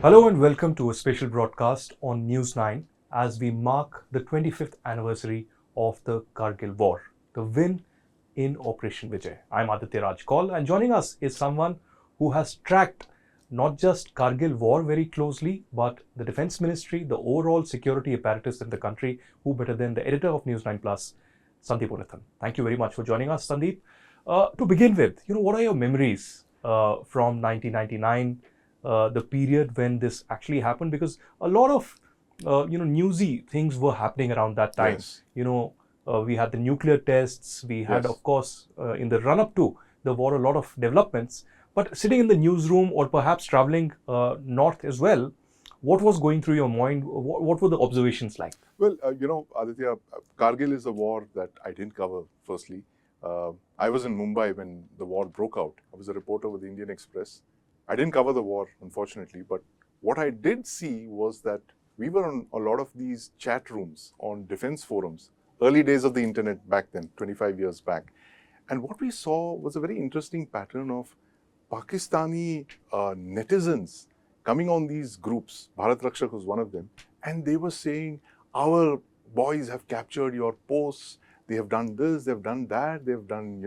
Hello and welcome to a special broadcast on News9 as we mark the 25th anniversary of the Kargil War, the win in Operation Vijay. I'm Aditya Kaul, and joining us is someone who has tracked not just Kargil War very closely, but the Defense Ministry, the overall security apparatus in the country. Who better than the editor of News9 Plus, Sandeep Unnithan. Thank you very much for joining us, Sandeep. To begin with, what are your memories from 1999? The period when this actually happened, because a lot of newsy things were happening around that time. Yes. We had the nuclear tests. We had, Yes. of course, in the run-up to the war, a lot of developments. But sitting in the newsroom or perhaps traveling north as well, what was going through your mind? What were the observations like? Well, Aditya, Kargil is a war that I didn't cover, firstly. I was in Mumbai when the war broke out. I was a reporter with the Indian Express. I didn't cover the war, unfortunately, but what I did see was that we were on a lot of these chat rooms on defense forums, early days of the internet back then, 25 years back. And what we saw was a very interesting pattern of Pakistani netizens coming on these groups. Bharat Rakshak was one of them. And they were saying, our boys have captured your posts. They have done this, they've done that. They've done,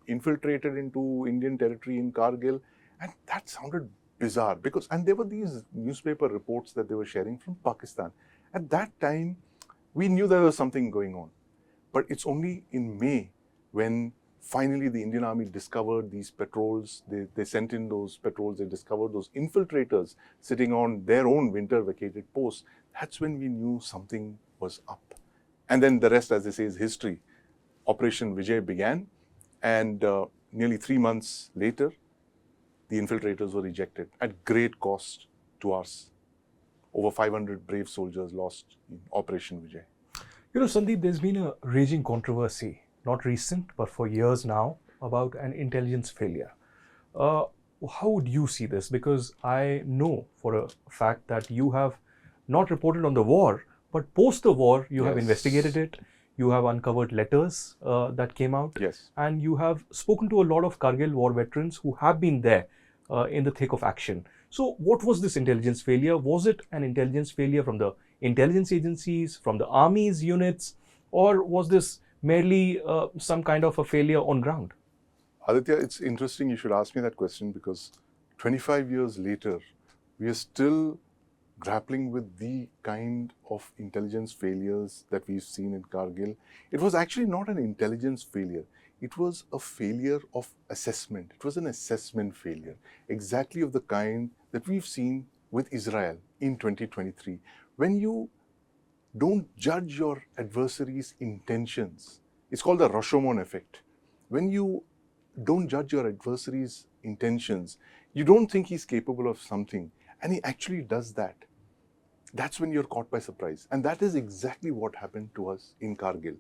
infiltrated into Indian territory in Kargil. And that sounded bizarre and there were these newspaper reports that they were sharing from Pakistan. At that time, we knew there was something going on. But it's only in May when finally the Indian Army discovered these patrols. They sent in those patrols, they discovered those infiltrators sitting on their own winter vacated posts. That's when we knew something was up. And then the rest, as they say, is history. Operation Vijay began, and nearly 3 months later, the infiltrators were ejected at great cost to us. Over 500 brave soldiers lost in Operation Vijay. Sandeep, there's been a raging controversy, not recent, but for years now, about an intelligence failure. How would you see this? Because I know for a fact that you have not reported on the war, but post the war, you have investigated it. You have uncovered letters that came out. Yes. And you have spoken to a lot of Kargil war veterans who have been there in the thick of action. So what was this intelligence failure? Was it an intelligence failure from the intelligence agencies, from the army's units, or was this merely some kind of a failure on ground? Aditya, it's interesting you should ask me that question, because 25 years later, we are still grappling with the kind of intelligence failures that we've seen in Kargil. It was actually not an intelligence failure. It was a failure of assessment. It was an assessment failure, exactly of the kind that we've seen with Israel in 2023. When you don't judge your adversary's intentions, it's called the Rashomon effect. When you don't judge your adversary's intentions, you don't think he's capable of something, and he actually does that. That's when you're caught by surprise. And that is exactly what happened to us in Kargil.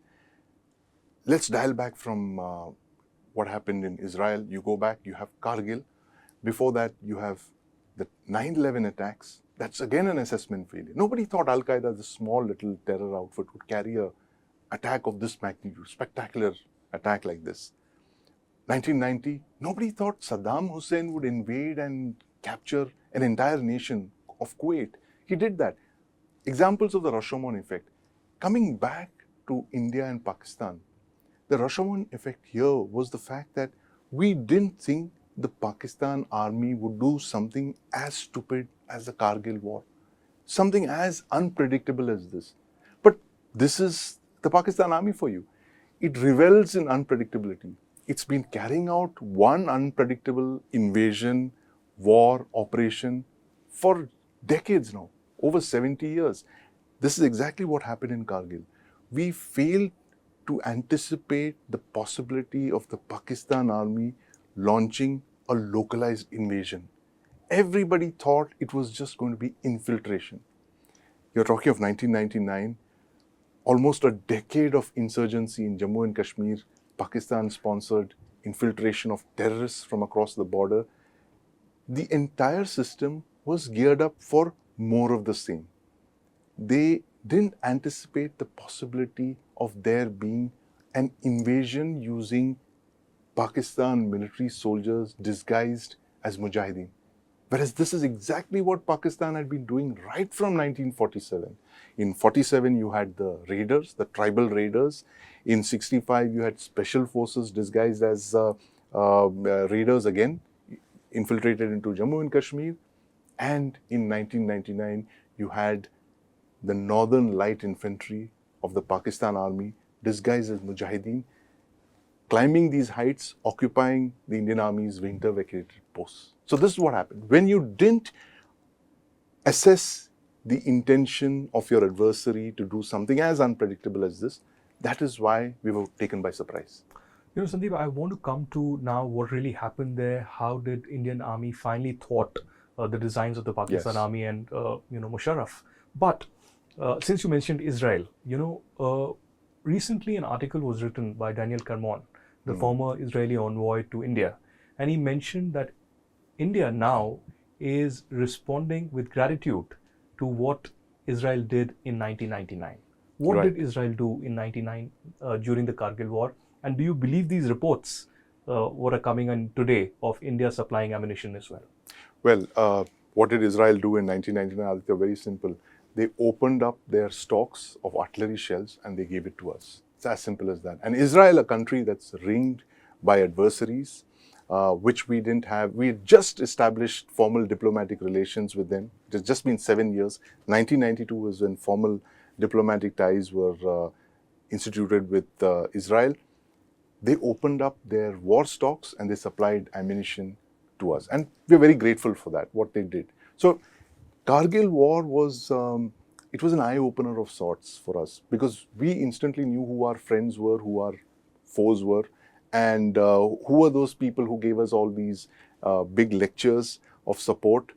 Let's dial back from what happened in Israel. You go back, you have Kargil. Before that, you have the 9/11 attacks. That's again an assessment failure. Nobody thought Al-Qaeda, the small little terror outfit, would carry an attack of this magnitude, spectacular attack like this. 1990, nobody thought Saddam Hussein would invade and capture an entire nation of Kuwait. He did that. Examples of the Rashomon effect. Coming back to India and Pakistan, the Rashomon effect here was the fact that we didn't think the Pakistan army would do something as stupid as the Kargil War, something as unpredictable as this. But this is the Pakistan army for you. It revels in unpredictability. It's been carrying out one unpredictable invasion, war, operation for decades now, over 70 years. This is exactly what happened in Kargil. We failed to anticipate the possibility of the Pakistan army launching a localized invasion. Everybody thought it was just going to be infiltration. You're talking of 1999, almost a decade of insurgency in Jammu and Kashmir, Pakistan-sponsored infiltration of terrorists from across the border. The entire system was geared up for more of the same. They didn't anticipate the possibility of there being an invasion using Pakistan military soldiers disguised as Mujahideen. Whereas this is exactly what Pakistan had been doing right from 1947. In 47, you had the raiders, the tribal raiders. In 65, you had special forces disguised as raiders again, infiltrated into Jammu and Kashmir. And in 1999, you had the Northern Light Infantry of the Pakistan Army, disguised as Mujahideen, climbing these heights, occupying the Indian Army's winter vacated posts. So this is what happened. When you didn't assess the intention of your adversary to do something as unpredictable as this, that is why we were taken by surprise. Sandeep, I want to come to now what really happened there. How did Indian Army finally thwart the designs of the Pakistan Yes. Army and Musharraf? But since you mentioned Israel, recently an article was written by Daniel Carmon, the former Israeli envoy to India, and he mentioned that India now is responding with gratitude to what Israel did in 1999. What Right. did Israel do in 99 during the Kargil War? And do you believe these reports what are coming in today of India supplying ammunition as well? Well, what did Israel do in 1999? Aditya, very simple. They opened up their stocks of artillery shells and they gave it to us. It's as simple as that. And Israel, a country that's ringed by adversaries, which we didn't have. We had just established formal diplomatic relations with them. It has just been 7 years. 1992 was when formal diplomatic ties were instituted with Israel. They opened up their war stocks and they supplied ammunition to us. And we're very grateful for that, what they did. So Kargil War was, it was an eye-opener of sorts for us because we instantly knew who our friends were, who our foes were, and who were those people who gave us all these big lectures of support,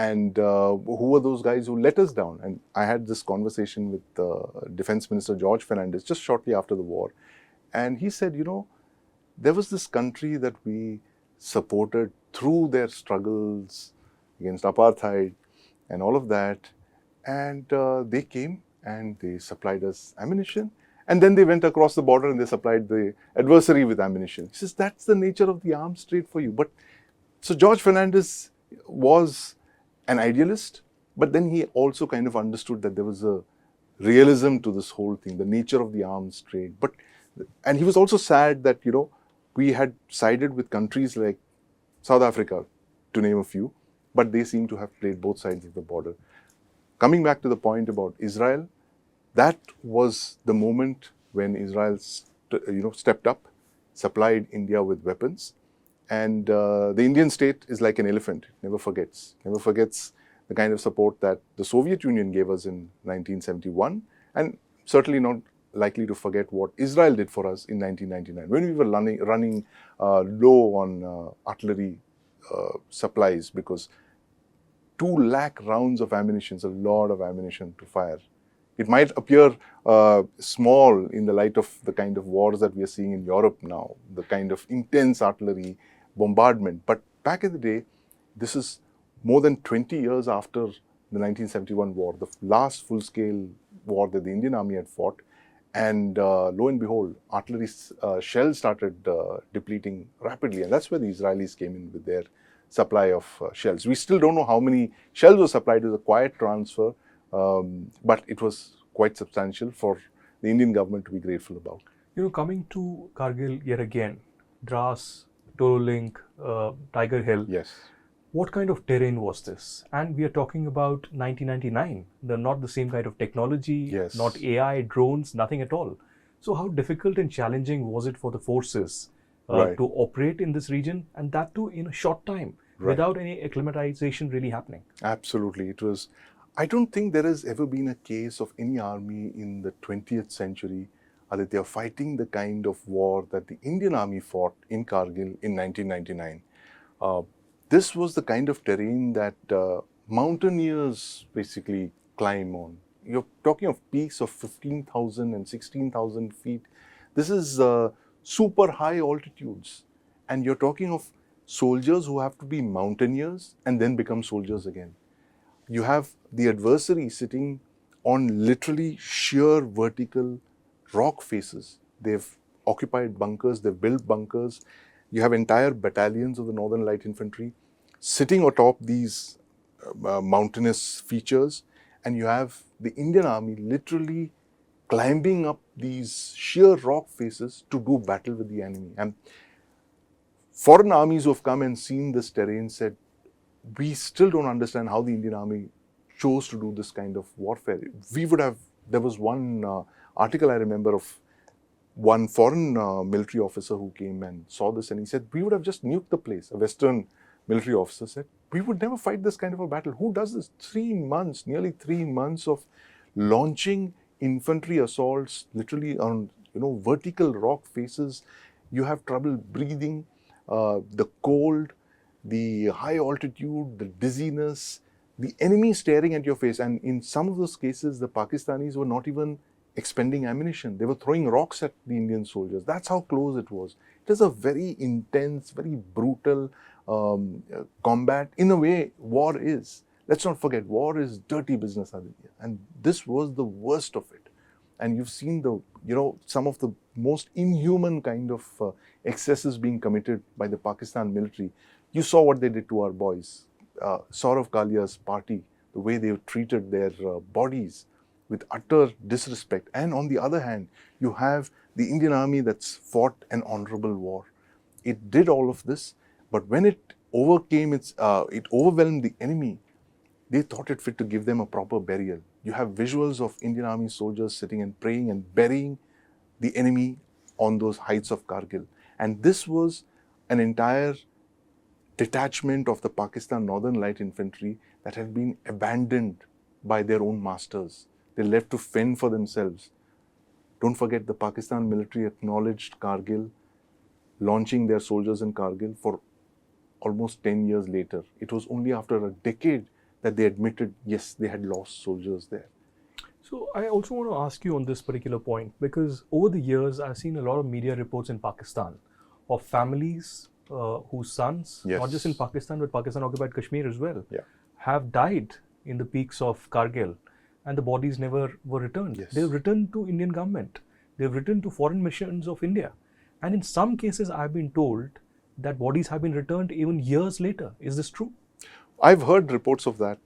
and who were those guys who let us down. And I had this conversation with Defense Minister George Fernandez just shortly after the war. And he said, there was this country that we supported through their struggles against apartheid and all of that. And they came and they supplied us ammunition. And then they went across the border and they supplied the adversary with ammunition. He says, that's the nature of the arms trade for you. But so George Fernandez was an idealist, but then he also kind of understood that there was a realism to this whole thing, the nature of the arms trade. And he was also sad that, we had sided with countries like South Africa, to name a few, but they seem to have played both sides of the border. Coming back to the point about Israel, that was the moment when Israel, stepped up, supplied India with weapons. And the Indian state is like an elephant, it never forgets the kind of support that the Soviet Union gave us in 1971, and certainly not likely to forget what Israel did for us in 1999 when we were running low on artillery supplies, because 2 lakh rounds of ammunition is a lot of ammunition to fire. It might appear small in the light of the kind of wars that we are seeing in Europe now, the kind of intense artillery bombardment. But back in the day, this is more than 20 years after the 1971 war, the last full-scale war that the Indian Army had fought. And lo and behold, artillery shells started depleting rapidly. And that's where the Israelis came in with their supply of shells. We still don't know how many shells were supplied. It was a quiet transfer, but it was quite substantial for the Indian government to be grateful about. Coming to Kargil yet again, Dras, Torolink, Tiger Hill. Yes. What kind of terrain was this? And we are talking about 1999. Not the same kind of technology, Yes. not AI, drones, nothing at all. So how difficult and challenging was it for the forces Right. to operate in this region, and that too in a short time, Right. without any acclimatization really happening? Absolutely. It was. I don't think there has ever been a case of any army in the 20th century that they are fighting the kind of war that the Indian Army fought in Kargil in 1999. This was the kind of terrain that mountaineers basically climb on. You're talking of peaks of 15,000 and 16,000 feet. This is super high altitudes. And you're talking of soldiers who have to be mountaineers and then become soldiers again. You have the adversary sitting on literally sheer vertical rock faces. They've occupied bunkers, they've built bunkers. You have entire battalions of the Northern Light Infantry sitting atop these mountainous features, and you have the Indian army literally climbing up these sheer rock faces to do battle with the enemy. And foreign armies who have come and seen this terrain said, we still don't understand how the Indian army chose to do this kind of warfare. There was one article I remember of one foreign military officer who came and saw this, and he said, we would have just nuked the place. A Western military officer said, we would never fight this kind of a battle. Who does this? 3 months, nearly 3 months of launching infantry assaults, literally on vertical rock faces. You have trouble breathing, the cold, the high altitude, the dizziness, the enemy staring at your face. And in some of those cases, the Pakistanis were not even expending ammunition. They were throwing rocks at the Indian soldiers. That's how close it was. It is a very intense, very brutal combat. In a way, war is. Let's not forget, war is dirty business, Aditya. And this was the worst of it. And you've seen some of the most inhuman kind of excesses being committed by the Pakistan military. You saw what they did to our boys. Saurav Kalia's party, the way they treated their bodies with utter disrespect. And on the other hand, you have the Indian army that's fought an honorable war. It did all of this, but when it overwhelmed the enemy, they thought it fit to give them a proper burial. You have visuals of Indian army soldiers sitting and praying and burying the enemy on those heights of Kargil. And this was an entire detachment of the Pakistan Northern Light Infantry that had been abandoned by their own masters. They left to fend for themselves. Don't forget, the Pakistan military acknowledged Kargil, launching their soldiers in Kargil for almost 10 years later. It was only after a decade that they admitted, yes, they had lost soldiers there. So I also want to ask you on this particular point, because over the years, I've seen a lot of media reports in Pakistan of families whose sons, Yes. not just in Pakistan, but Pakistan-occupied Kashmir as well, Yeah. have died in the peaks of Kargil, and the bodies never were returned. Yes. They've returned to Indian government. They've returned to foreign missions of India. And in some cases, I've been told that bodies have been returned even years later. Is this true? I've heard reports of that,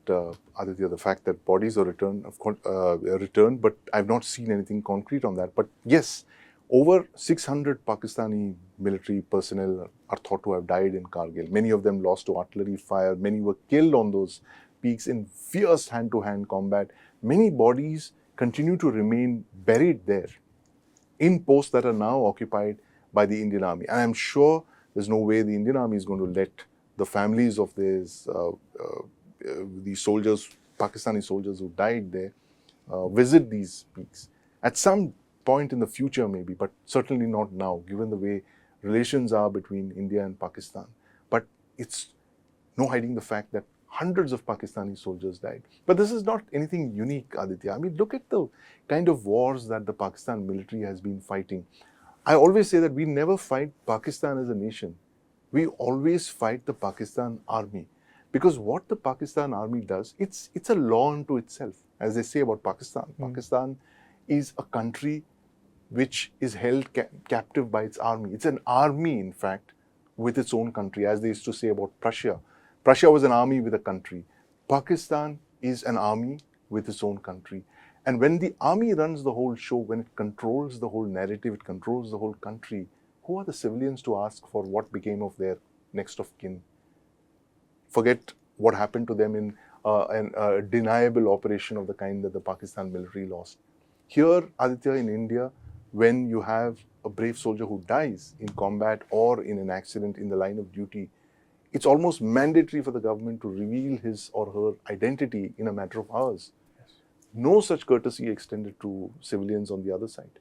Aditya, the fact that bodies are returned, but I've not seen anything concrete on that. But yes, over 600 Pakistani military personnel are thought to have died in Kargil. Many of them lost to artillery fire. Many were killed on those peaks in fierce hand-to-hand combat. Many bodies continue to remain buried there in posts that are now occupied by the Indian Army. And I'm sure there's no way the Indian Army is going to let the families of these soldiers, Pakistani soldiers who died there, visit these peaks. At some point in the future maybe, but certainly not now, given the way relations are between India and Pakistan. But it's no hiding the fact that hundreds of Pakistani soldiers died. But this is not anything unique, Aditya. I mean, look at the kind of wars that the Pakistan military has been fighting. I always say that we never fight Pakistan as a nation. We always fight the Pakistan army. Because what the Pakistan army does, it's a law unto itself. As they say about Pakistan. Pakistan is a country which is held captive by its army. It's an army, in fact, with its own country, as they used to say about Prussia. Prussia was an army with a country. Pakistan is an army with its own country. And when the army runs the whole show, when it controls the whole narrative, it controls the whole country, who are the civilians to ask for what became of their next of kin? Forget what happened to them in a deniable operation of the kind that the Pakistan military lost. Here, Aditya, in India, when you have a brave soldier who dies in combat or in an accident in the line of duty, it's almost mandatory for the government to reveal his or her identity in a matter of hours. Yes. No such courtesy extended to civilians on the other side.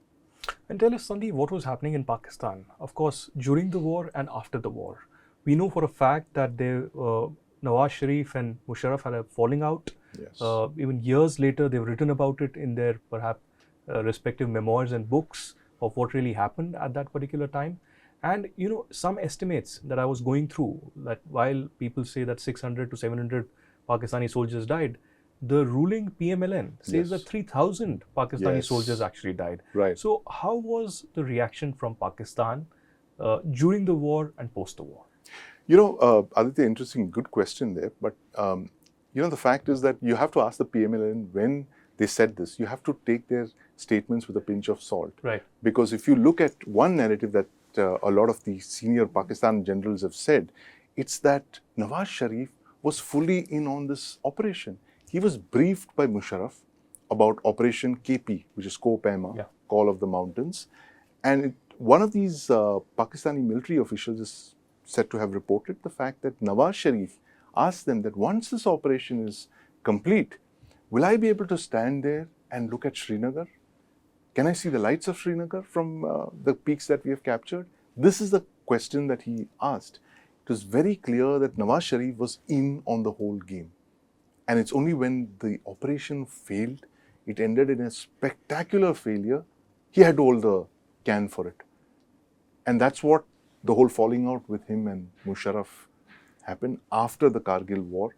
And tell us, Sandeep, what was happening in Pakistan? Of course, during the war and after the war. We know for a fact that Nawaz Sharif and Musharraf had a falling out. Yes. Even years later, they've written about it in their perhaps respective memoirs and books of what really happened at that particular time. And, some estimates that I was going through, that while people say that 600 to 700 Pakistani soldiers died, the ruling PMLN says that 3,000 Pakistani soldiers actually died. Right. So how was the reaction from Pakistan during the war and post the war? Aditya, interesting, good question there. But, the fact is that you have to ask the PMLN when they said this. You have to take their statements with a pinch of salt. Right. Because if you look at one narrative that a lot of the senior Pakistan generals have said, it's that Nawaz Sharif was fully in on this operation. He was briefed by Musharraf about Operation KP, which is Ko-Pema, Call of the Mountains. And one of these Pakistani military officials is said to have reported the fact that Nawaz Sharif asked them that once this operation is complete, will I be able to stand there and look at Srinagar? Can I see the lights of Srinagar from the peaks that we have captured? This is the question that he asked. It was very clear that Nawaz Sharif was in on the whole game. And it's only when the operation failed, it ended in a spectacular failure, he had to hold the can for it. And that's what the whole falling out with him and Musharraf happened after the Kargil War,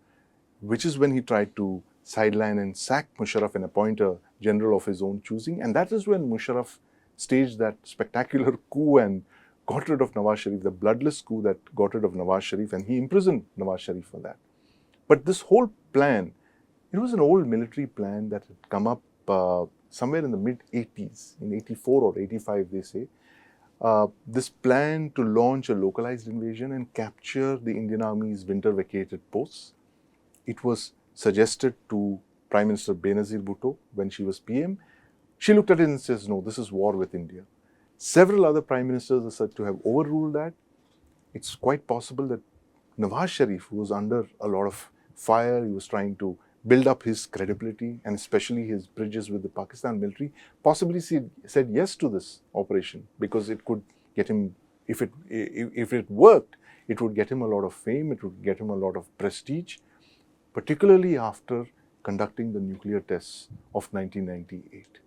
which is when he tried to sideline and sack Musharraf and appoint a general of his own choosing. And that is when Musharraf staged that spectacular coup and got rid of Nawaz Sharif, the bloodless coup that got rid of Nawaz Sharif, and he imprisoned Nawaz Sharif for that. But this whole plan, it was an old military plan that had come up somewhere in the mid-80s, in 84 or 85 they say. This plan to launch a localized invasion and capture the Indian Army's winter vacated posts. It was suggested to Prime Minister Benazir Bhutto when she was PM. She looked at it and says, no, this is war with India. Several other Prime Ministers are said to have overruled that. It's quite possible that Nawaz Sharif, who was under a lot of fire, he was trying to build up his credibility and especially his bridges with the Pakistan military, possibly said yes to this operation because it could get him, if it worked, it would get him a lot of fame, it would get him a lot of prestige, particularly after conducting the nuclear tests of 1998.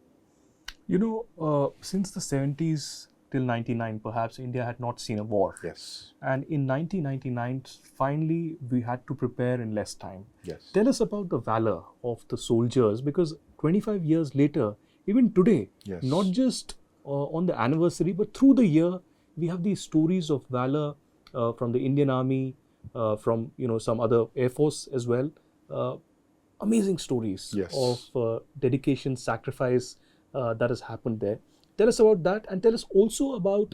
Since the 70s till 99, perhaps India had not seen a war. Yes. And in 1999, finally, we had to prepare in less time. Yes. Tell us about the valor of the soldiers, because 25 years later, even today, Yes. not just on the anniversary, but through the year, we have these stories of valor from the Indian Army, from some other Air Force as well. Amazing stories Yes. of dedication, sacrifice that has happened there. Tell us about that, and tell us also about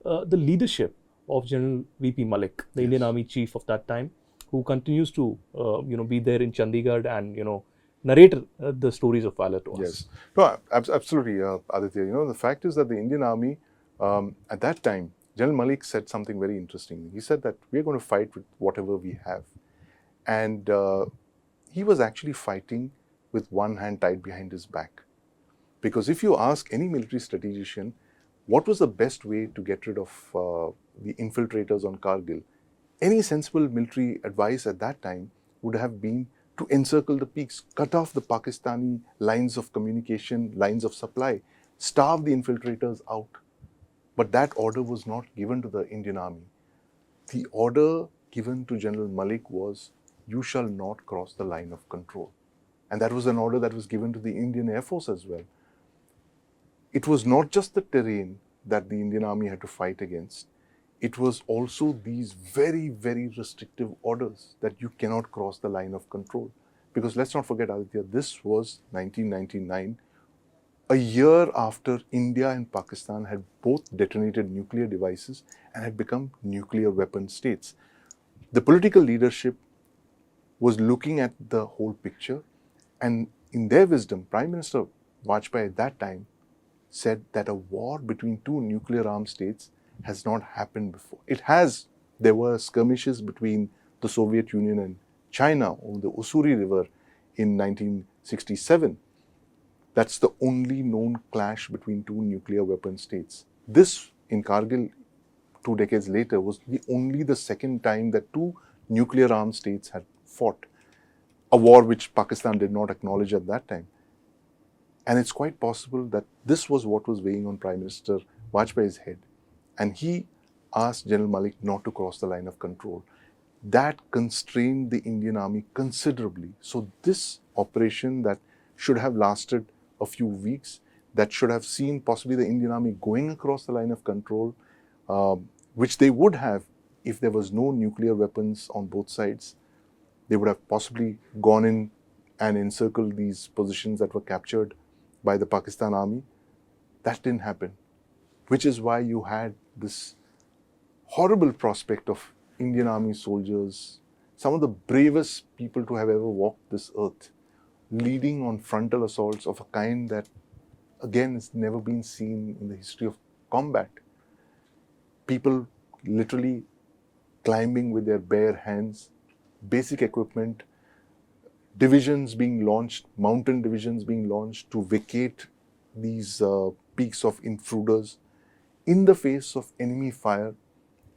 the leadership of General V.P. Malik, the Indian Army chief of that time, who continues to be there in Chandigarh and narrate the stories of valor to us. Yes. No, absolutely, Aditya. The fact is that the Indian Army, at that time, General Malik said something very interesting. He said that we're going to fight with whatever we have. And he was actually fighting with one hand tied behind his back. Because if you ask any military strategician, what was the best way to get rid of the infiltrators on Kargil? Any sensible military advice at that time would have been to encircle the peaks, cut off the Pakistani lines of communication, lines of supply, starve the infiltrators out. But that order was not given to the Indian Army. The order given to General Malik was, you shall not cross the line of control. And that was an order that was given to the Indian Air Force as well. It was not just the terrain that the Indian Army had to fight against. It was also these very, very restrictive orders that you cannot cross the line of control. Because let's not forget, Aditya, this was 1999, a year after India and Pakistan had both detonated nuclear devices and had become nuclear weapon states. The political leadership was looking at the whole picture, and in their wisdom, Prime Minister Vajpayee at that time said that a war between two nuclear-armed states has not happened before. It has. There were skirmishes between the Soviet Union and China on the Ussuri River in 1967. That's the only known clash between two nuclear weapon states. This, in Kargil, 2 decades later, was only the second time that two nuclear-armed states had fought. A war which Pakistan did not acknowledge at that time. And it's quite possible that this was what was weighing on Prime Minister Vajpayee's head. And he asked General Malik not to cross the line of control. That constrained the Indian Army considerably. So this operation that should have lasted a few weeks, that should have seen possibly the Indian Army going across the line of control, which they would have if there was no nuclear weapons on both sides, they would have possibly gone in and encircled these positions that were captured by the Pakistan army. That didn't happen, which is why you had this horrible prospect of Indian army soldiers, some of the bravest people to have ever walked this earth, leading on frontal assaults of a kind that, again, has never been seen in the history of combat. People literally climbing with their bare hands, basic equipment, divisions being launched, mountain divisions being launched to vacate these peaks of intruders in the face of enemy fire.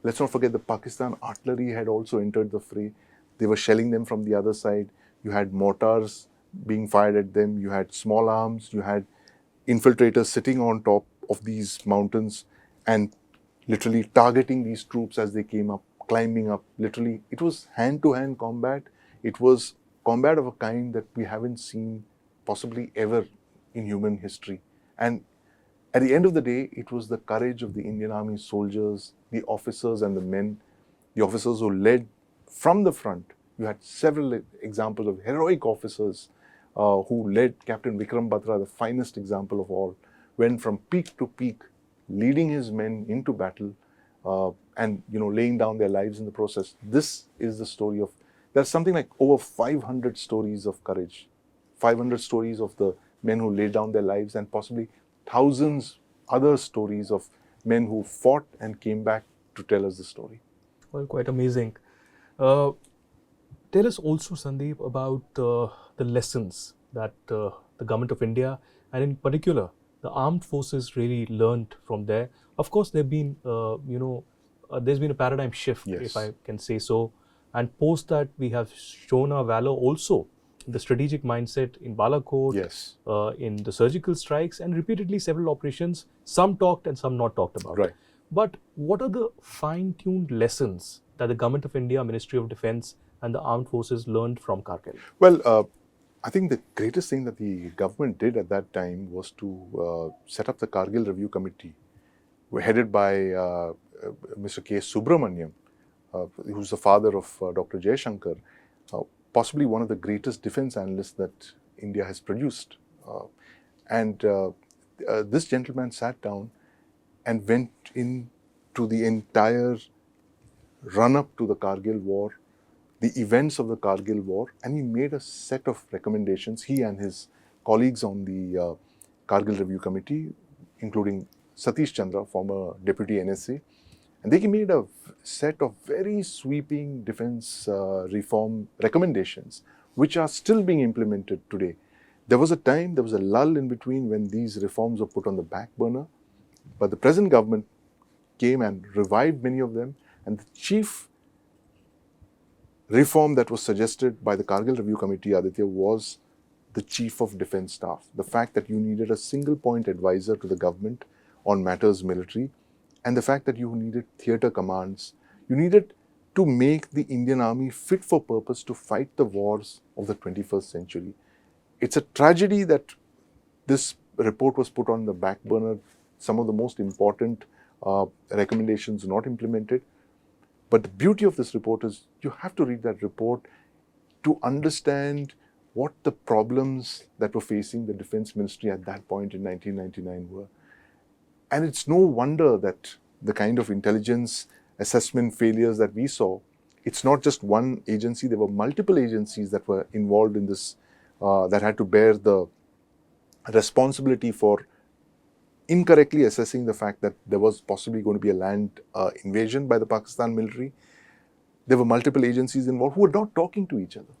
Let's not forget the Pakistan artillery had also entered the fray. They were shelling them from the other side. You had mortars being fired at them. You had small arms. You had infiltrators sitting on top of these mountains and literally targeting these troops as they came up, climbing up. Literally, it was hand-to-hand combat. It was combat of a kind that we haven't seen possibly ever in human history. And at the end of the day, it was the courage of the Indian Army soldiers, the officers and the men, the officers who led from the front. You had several examples of heroic officers who led. Captain Vikram Batra, the finest example of all, went from peak to peak, leading his men into battle and laying down their lives in the process. This is the story of, there's something like over 500 stories of courage, 500 stories of the men who laid down their lives, and possibly thousands other stories of men who fought and came back to tell us the story. Well, quite amazing. Tell us also, Sandeep, about the lessons that the government of India, and in particular the armed forces, really learned from there. Of course, there's been a paradigm shift, Yes. if I can say so. And post that, we have shown our valor also in the strategic mindset in Balakot, Yes. In the surgical strikes, and repeatedly several operations, some talked and some not talked about. Right. But what are the fine-tuned lessons that the Government of India, Ministry of Defence and the armed forces learned from Kargil? Well, I think the greatest thing that the government did at that time was to set up the Kargil Review Committee, headed by Mr. K. Subramaniam, who's the father of Dr. Jaishankar, possibly one of the greatest defense analysts that India has produced. And this gentleman sat down and went into the entire run-up to the Kargil War, the events of the Kargil War, and he made a set of recommendations, he and his colleagues on the Kargil Review Committee, including Satish Chandra, former Deputy NSA, and they made a set of very sweeping defense reform recommendations, which are still being implemented today. There was a time, there was a lull in between when these reforms were put on the back burner, but the present government came and revived many of them, and the chief reform that was suggested by the Kargil Review Committee, Aditya, was the Chief of Defence Staff. The fact that you needed a single point advisor to the government on matters military, and the fact that you needed theatre commands. You needed to make the Indian Army fit for purpose to fight the wars of the 21st century. It's a tragedy that this report was put on the back burner, some of the most important recommendations not implemented. But the beauty of this report is you have to read that report to understand what the problems that were facing the Defence Ministry at that point in 1999 were. And it's no wonder that the kind of intelligence assessment failures that we saw, it's not just one agency, there were multiple agencies that were involved in this, that had to bear the responsibility for incorrectly assessing the fact that there was possibly going to be a land invasion by the Pakistan military. There were multiple agencies involved who were not talking to each other.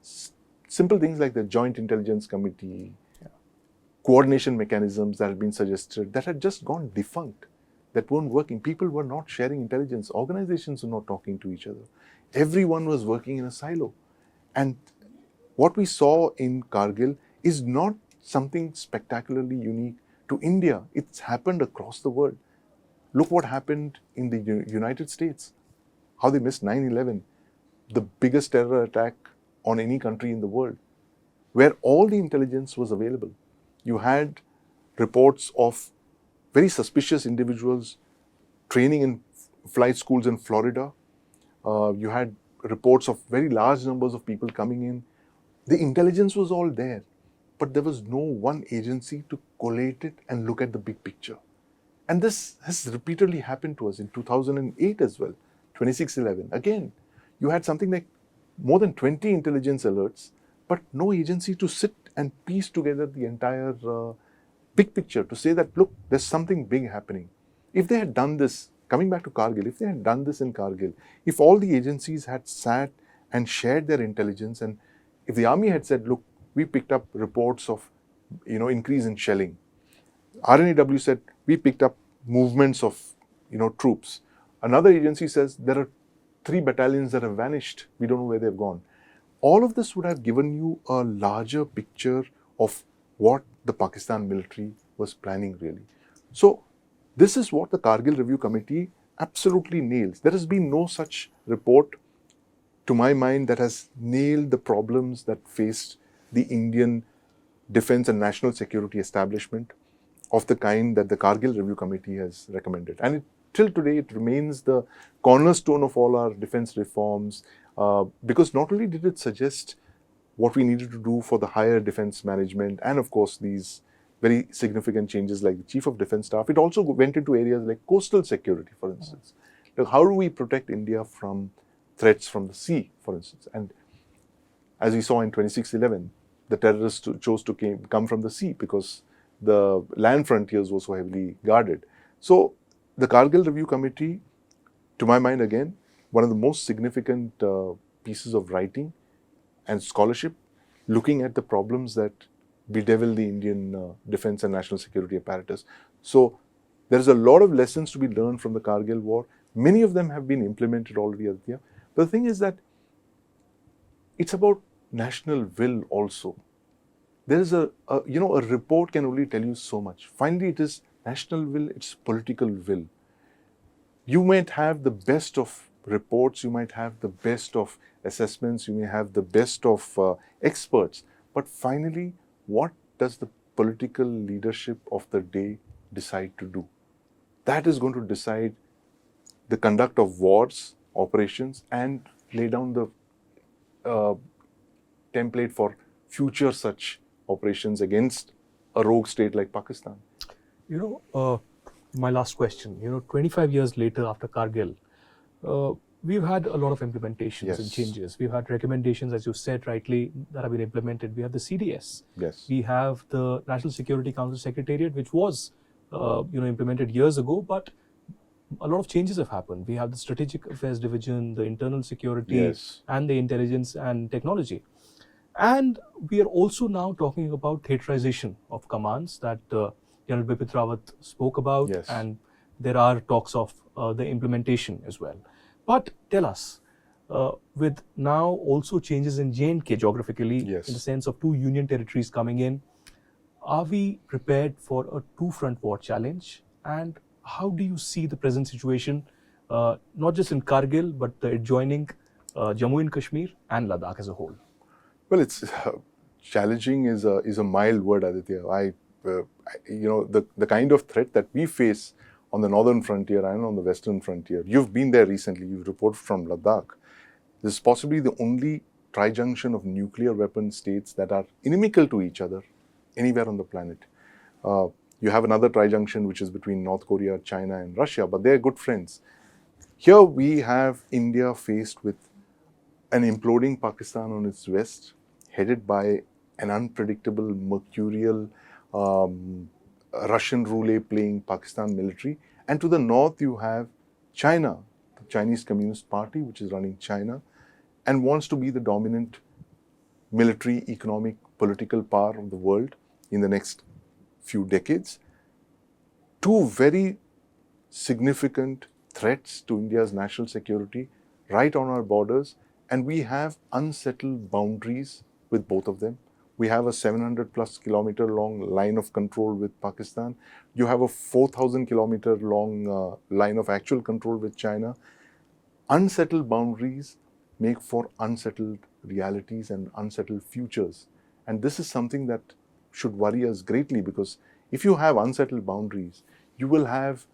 Simple things like the Joint Intelligence Committee, coordination mechanisms that had been suggested, that had just gone defunct, that weren't working. People were not sharing intelligence. Organizations were not talking to each other. Everyone was working in a silo. And what we saw in Kargil is not something spectacularly unique to India. It's happened across the world. Look what happened in the United States, how they missed 9/11, the biggest terror attack on any country in the world, where all the intelligence was available. You had reports of very suspicious individuals training in flight schools in Florida You had reports of very large numbers of people coming in. The intelligence was all there, but there was no one agency to collate it and look at the big picture. And this has repeatedly happened to us in 2008 as well, 26/11. Again, you had something like more than 20 intelligence alerts, but no agency to sit and piece together the entire big picture to say that, look, there's something big happening. If they had done this, coming back to Kargil, if they had done this in Kargil, if all the agencies had sat and shared their intelligence, and if the army had said, look, we picked up reports of, increase in shelling. RNAW said, we picked up movements of, troops. Another agency says, there are 3 battalions that have vanished. We don't know where they've gone. All of this would have given you a larger picture of what the Pakistan military was planning really. So this is what the Kargil Review Committee absolutely nails. There has been no such report, to my mind, that has nailed the problems that faced the Indian defense and national security establishment of the kind that the Kargil Review Committee has recommended. And till today, it remains the cornerstone of all our defense reforms, because not only did it suggest what we needed to do for the higher defense management, and of course these very significant changes like the Chief of Defense Staff, it also went into areas like coastal security, for instance. Like how do we protect India from threats from the sea, for instance? And as we saw in 26/11, the terrorists chose to come from the sea because the land frontiers were so heavily guarded. So the Kargil Review Committee, to my mind, again, one of the most significant pieces of writing and scholarship, looking at the problems that bedevil the Indian defense and national security apparatus. So there's a lot of lessons to be learned from the Kargil War. Many of them have been implemented already, Aditya. But the thing is that it's about national will also. There is a report can only tell you so much. Finally, it is national will, it's political will. You might have the best of reports, you might have the best of assessments, you may have the best of experts, but finally, what does the political leadership of the day decide to do? That is going to decide the conduct of wars, operations, and lay down the template for future such operations against a rogue state like Pakistan. My last question, 25 years later after Kargil, we've had a lot of implementations and changes. We've had recommendations, as you said rightly, that have been implemented. We have the CDS. Yes. We have the National Security Council Secretariat, which was, implemented years ago, but a lot of changes have happened. We have the Strategic Affairs Division, the Internal Security, and the Intelligence and Technology. And we are also now talking about theaterization of commands that General Bipin Rawat spoke about, and there are talks of the implementation as well. But tell us, with now also changes in J&K geographically, in the sense of 2 union territories coming in, are we prepared for a 2-front war challenge? And how do you see the present situation, not just in Kargil, but the adjoining Jammu and Kashmir and Ladakh as a whole? Well, it's challenging is a mild word, Aditya. The kind of threat that we face on the northern frontier and on the western frontier. You've been there recently. You've reported from Ladakh. This is possibly the only tri-junction of nuclear weapon states that are inimical to each other anywhere on the planet. You have another tri-junction which is between North Korea, China, and Russia, but they're good friends. Here we have India faced with an imploding Pakistan on its west, headed by an unpredictable, mercurial, Russian roulette playing Pakistan military. And to the north, you have China, the Chinese Communist Party, which is running China and wants to be the dominant military, economic, political power of the world in the next few decades. 2 very significant threats to India's national security right on our borders, and we have unsettled boundaries with both of them. We have a 700+ kilometer long line of control with Pakistan. You have a 4,000 kilometer long line of actual control with China. Unsettled boundaries make for unsettled realities and unsettled futures. And this is something that should worry us greatly, because if you have unsettled boundaries, you will have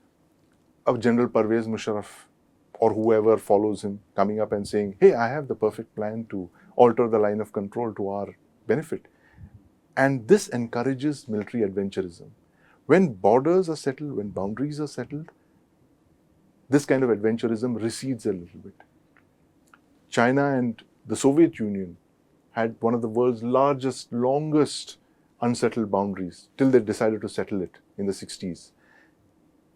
a General Pervez Musharraf or whoever follows him coming up and saying, hey, I have the perfect plan to alter the line of control to our benefit. And this encourages military adventurism. When borders are settled, when boundaries are settled, this kind of adventurism recedes a little bit. China and the Soviet Union had one of the world's largest, longest unsettled boundaries till they decided to settle it in the 60s.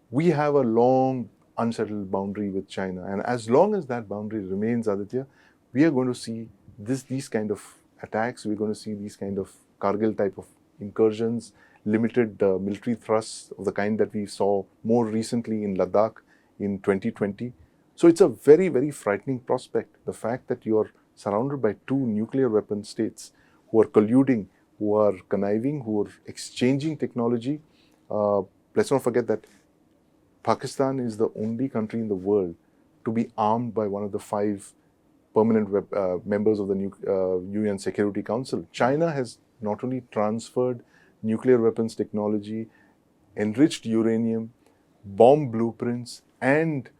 We have a long unsettled boundary with China, and as long as that boundary remains, Aditya, we are going to see these kind of attacks. We're going to see these kind of Kargil type of incursions, limited military thrusts of the kind that we saw more recently in Ladakh in 2020. So it's a very, very frightening prospect. The fact that you're surrounded by two nuclear weapon states who are colluding, who are conniving, who are exchanging technology. Let's not forget that Pakistan is the only country in the world to be armed by one of the 5 permanent members of the UN Security Council. China has not only transferred nuclear weapons technology, enriched uranium, bomb blueprints, and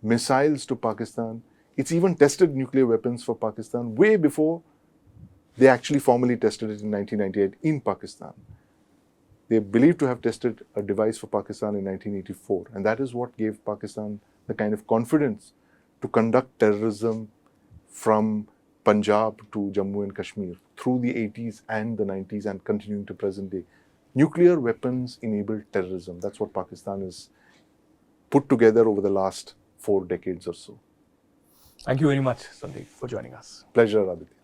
missiles to Pakistan. It's even tested nuclear weapons for Pakistan way before they actually formally tested it in 1998 in Pakistan. They are believed to have tested a device for Pakistan in 1984, and that is what gave Pakistan the kind of confidence to conduct terrorism from Punjab to Jammu and Kashmir through the 80s and the 90s and continuing to present day. Nuclear weapons enabled terrorism. That's what Pakistan has put together over the last 4 decades or so. Thank you very much, Sandeep, for joining us. Pleasure, Aditya.